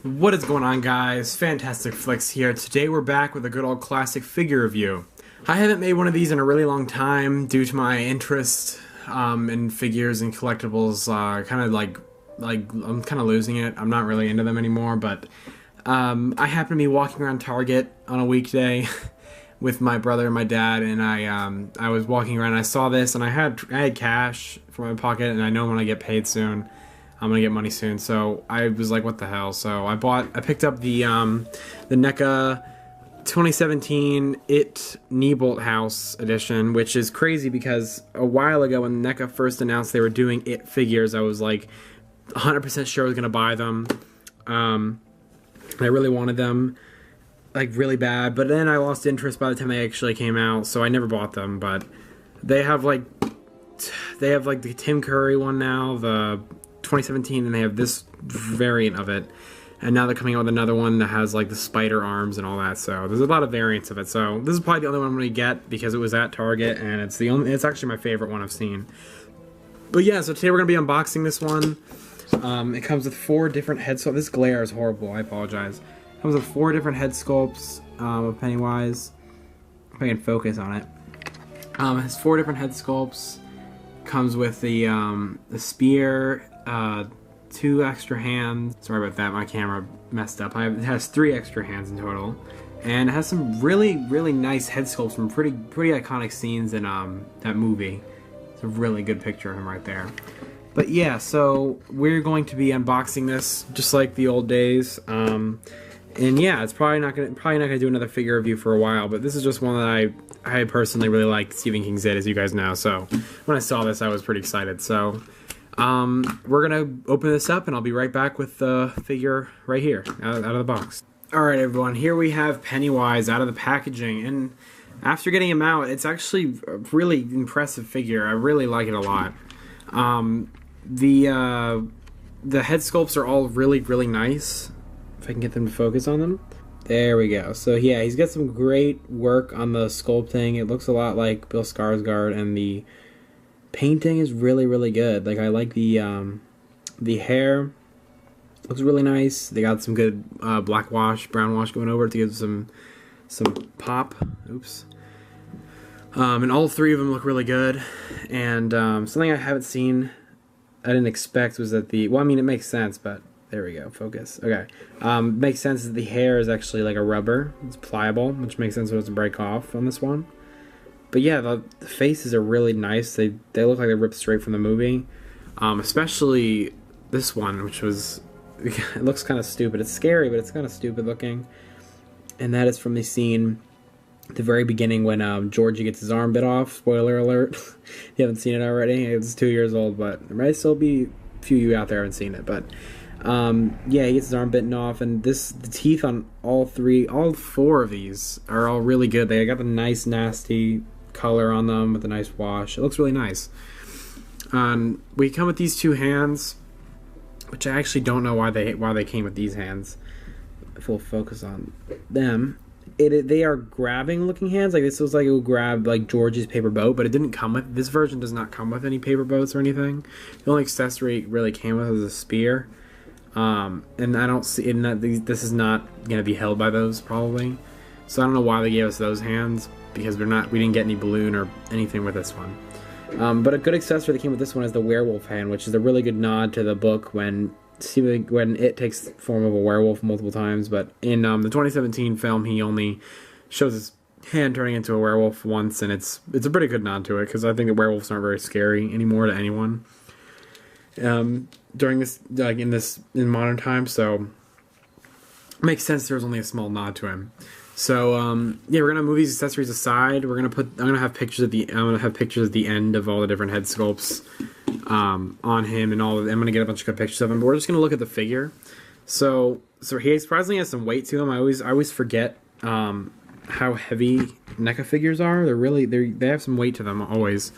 What is going on, guys? Fantastic Flicks here. Today we're back with a good old classic figure review. I haven't made one of these in a really long time due to my interest in figures and collectibles. Kind of like I'm kind of losing it. I'm not really into them anymore, but I happened to be walking around Target on a weekday with my brother and my dad, and I was walking around and I saw this, and I had cash for my pocket, and I know when I get paid soon I'm gonna get money soon, so I was like, what the hell? So I picked up the Neca 2017 It Neibolt House edition, which is crazy because a while ago when Neca first announced they were doing It figures, I was like 100% sure I was gonna buy them. I really wanted them, like really bad, but then I lost interest by the time they actually came out, so I never bought them. But they have like the Tim Curry one now, the 2017, and they have this variant of it, and now they're coming out with another one that has like the spider arms and all that. So there's a lot of variants of it. So this is probably the only one I'm gonna get because it was at Target, and it's actually my favorite one I've seen. But yeah, so today we're gonna be unboxing this one. It comes with 4 different head sculpts. This glare is horrible, I apologize. It comes with 4 different head sculpts of Pennywise. If I can focus on it. It has 4 different head sculpts. Comes with the spear, 2 extra hands. Sorry about that, my camera messed up. It has 3 extra hands in total, and it has some really nice head sculpts from pretty iconic scenes in that movie. It's a really good picture of him right there. But yeah, so we're going to be unboxing this just like the old days. And yeah, it's probably not gonna do another figure review for a while, but this is just one that I personally really like Stephen King's It, as you guys know. So when I saw this, I was pretty excited. So we're gonna open this up, and I'll be right back with the figure right here out of the box. All right, everyone, here we have Pennywise out of the packaging, and after getting him out, it's actually a really impressive figure. I really like it a lot. The head sculpts are all really nice. If I can get them to focus on them. There we go. So yeah, he's got some great work on the sculpting. It looks a lot like Bill Skarsgård, and the painting is really good. Like, I like the hair. Looks really nice. They got some good black wash, brown wash going over it to give some pop. Oops. And all 3 of them look really good. And something I haven't seen, I didn't expect, was that well, I mean, it makes sense, but there we go, focus. Okay. Makes sense that the hair is actually like a rubber. It's pliable, which makes sense it doesn't break off on this one. But yeah, the faces are really nice. They look like they ripped straight from the movie. Especially this one, which was, it looks kind of stupid. It's scary, but it's kind of stupid looking. And that is from the scene at the very beginning when Georgie gets his arm bit off. Spoiler alert. If you haven't seen it already, it's 2 years old, but there might still be a few of you out there who haven't seen it. But yeah, he gets his arm bitten off, and the teeth on all 4 of these are all really good. They got the nice nasty color on them with a nice wash. It looks really nice. We come with these 2 hands, which I actually don't know why they came with these hands. Full focus on them. They are grabbing looking hands. Like, this was like it would grab like George's paper boat, but it didn't come with, this version does not come with any paper boats or anything. The only accessory it really came with was a spear. And I don't see this is not gonna be held by those probably, so I don't know why they gave us those hands, because we didn't get any balloon or anything with this one. But a good accessory that came with this one is the werewolf hand, which is a really good nod to the book when it takes the form of a werewolf multiple times. But in the 2017 film, he only shows his hand turning into a werewolf once, and it's a pretty good nod to it, because I think that werewolves aren't very scary anymore to anyone. During this, like in modern times, so it makes sense there's only a small nod to him. So yeah, we're gonna move these accessories aside. I'm gonna have pictures at the end of all the different head sculpts on him, and I'm gonna get a bunch of good pictures of him. But we're just gonna look at the figure. So he surprisingly has some weight to him. I always forget how heavy NECA figures are. They have some weight to them always.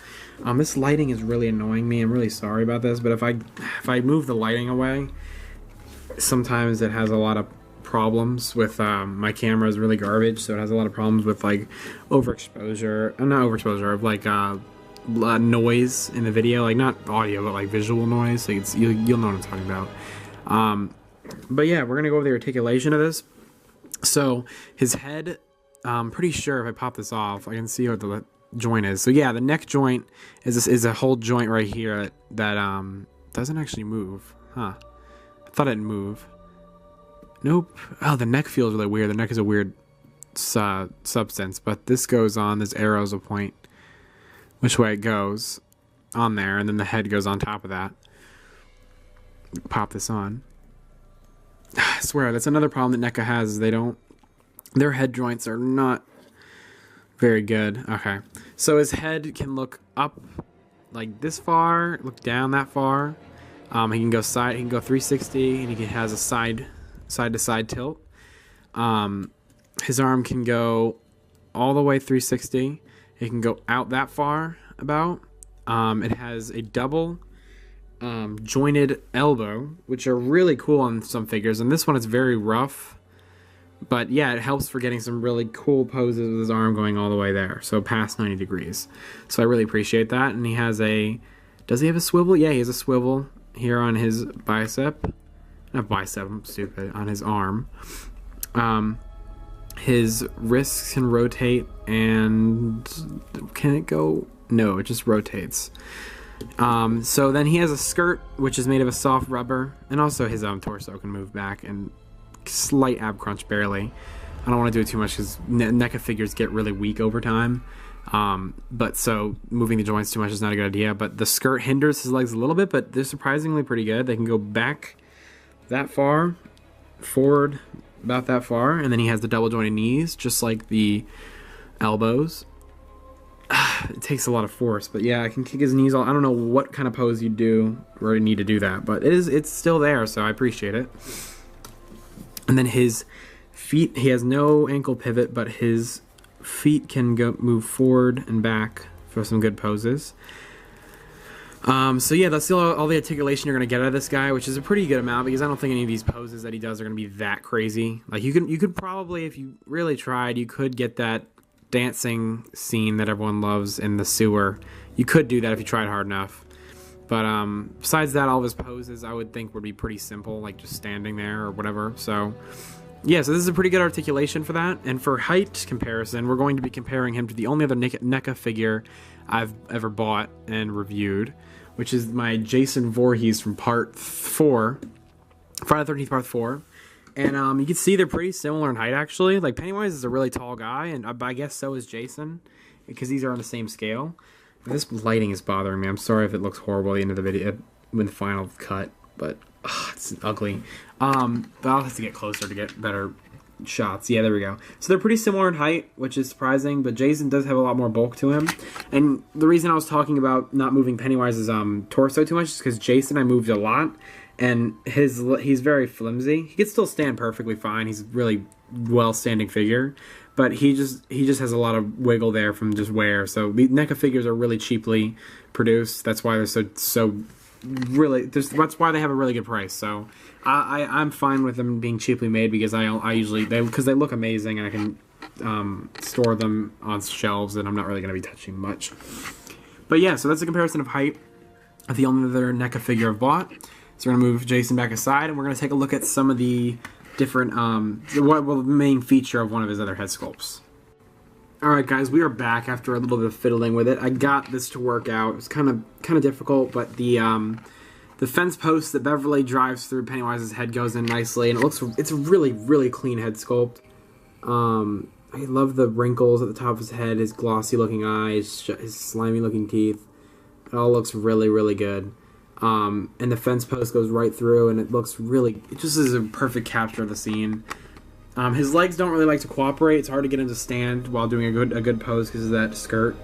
This lighting is really annoying me. I'm really sorry about this, but if I move the lighting away, sometimes it has a lot of problems with my camera is really garbage, so it has a lot of problems with like overexposure. Not overexposure, of like noise in the video, like not audio but like visual noise. Like you'll know what I'm talking about. But yeah, we're gonna go over the articulation of this. So his head, I'm pretty sure if I pop this off, I can see what the joint is. So yeah, the neck joint is a whole joint right here that doesn't actually move. Huh. I thought it'd move. Nope. Oh, the neck feels really weird. The neck is a weird substance, but this goes on. This arrows will point which way it goes on there, and then the head goes on top of that. Pop this on. I swear, that's another problem that Neca has, is their head joints are not very good. Okay. So his head can look up like this far, look down that far. He can go 360, and he has a side to side tilt. His arm can go all the way 360. It can go out that far about. It has a double jointed elbow, which are really cool on some figures, and this one is very rough, but yeah, it helps for getting some really cool poses with his arm going all the way there, so past 90 degrees. So I really appreciate that. And he has does he have a swivel? Yeah, he has a swivel here on his bicep. Not bicep, I'm stupid. On his arm. His wrists can rotate, and can it go? No, it just rotates. So then he has a skirt, which is made of a soft rubber, and also his torso can move back, and slight ab crunch, barely. I don't want to do it too much because NECA figures get really weak over time. But so moving the joints too much is not a good idea. But the skirt hinders his legs a little bit, but they're surprisingly pretty good. They can go back that far, forward about that far, and then he has the double jointed knees, just like the elbows. It takes a lot of force, but yeah, I can kick his knees all. I don't know what kind of pose you do or you need to do that, but it's still there, so I appreciate it. And then his feet, he has no ankle pivot, but his feet can move forward and back for some good poses. So yeah, that's all the articulation you're gonna get out of this guy, which is a pretty good amount, because I don't think any of these poses that he does are gonna be that crazy. Like you could probably, if you really tried, you could get that dancing scene that everyone loves in the sewer. You could do that if you tried hard enough. But besides that, all of his poses I would think would be pretty simple, like just standing there or whatever. So yeah, so this is a pretty good articulation for that. And for height comparison, we're going to be comparing him to the only other NECA figure I've ever bought and reviewed, which is my Jason Voorhees from Part 4, Friday the 13th Part 4. And you can see they're pretty similar in height, actually. Like, Pennywise is a really tall guy, and I guess so is Jason, because these are on the same scale. This lighting is bothering me. I'm sorry if it looks horrible at the end of the video, when the final cut, but it's ugly. But I'll have to get closer to get better shots. Yeah, there we go. So they're pretty similar in height, which is surprising, but Jason does have a lot more bulk to him. And the reason I was talking about not moving Pennywise's torso too much is because Jason I moved a lot, and he's very flimsy. He can still stand perfectly fine. He's a really well-standing figure, but he just has a lot of wiggle there from just wear. So the NECA figures are really cheaply produced. That's why they're so really. That's why they have a really good price. So I'm fine with them being cheaply made, because I usually because they look amazing, and I can store them on shelves, and I'm not really going to be touching much. But yeah, so that's a comparison of height of the only other NECA figure I've bought. So we're going to move Jason back aside, and we're going to take a look at some of the different, the main feature of one of his other head sculpts. Alright guys, we are back after a little bit of fiddling with it. I got this to work out. It was kind of difficult, but the fence post that Beverly drives through Pennywise's head goes in nicely, and it's a really, really clean head sculpt. I love the wrinkles at the top of his head, his glossy looking eyes, his slimy looking teeth. It all looks really, really good. And the fence post goes right through, and it just is a perfect capture of the scene. His legs don't really like to cooperate. It's hard to get him to stand while doing a good pose because of that skirt.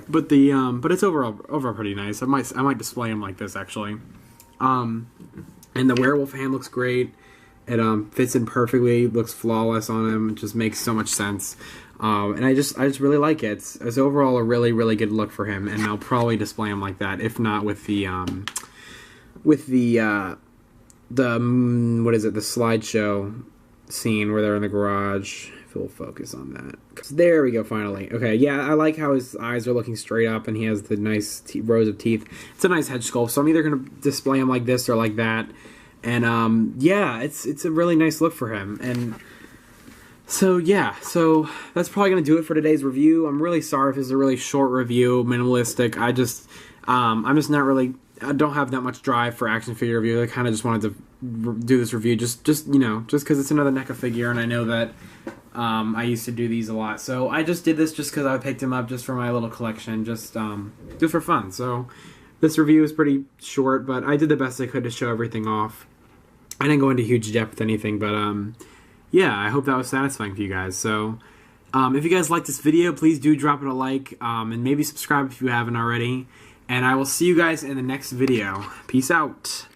But but it's overall pretty nice. I might display him like this, actually. And the werewolf hand looks great. It fits in perfectly, looks flawless on him. It just makes so much sense. And I just really like it. It's overall a really, really good look for him, and I'll probably display him like that, if not with the what is it, the slideshow scene where they're in the garage. If we'll focus on that. There we go, finally. Okay, yeah, I like how his eyes are looking straight up, and he has the nice rows of teeth. It's a nice head sculpt, so I'm either going to display him like this or like that. And yeah, it's a really nice look for him. And so yeah, so that's probably gonna do it for today's review. I'm really sorry if this is a really short review, minimalistic. I'm just not really. I don't have that much drive for action figure review. I kind of just wanted to do this review just you know, just because it's another Neca figure, and I know that I used to do these a lot. So I just did this just because I picked him up just for my little collection, just for fun. So this review is pretty short, but I did the best I could to show everything off. I didn't go into huge depth with anything, but yeah, I hope that was satisfying for you guys. So if you guys like this video, please do drop it a like, and maybe subscribe if you haven't already. And I will see you guys in the next video. Peace out.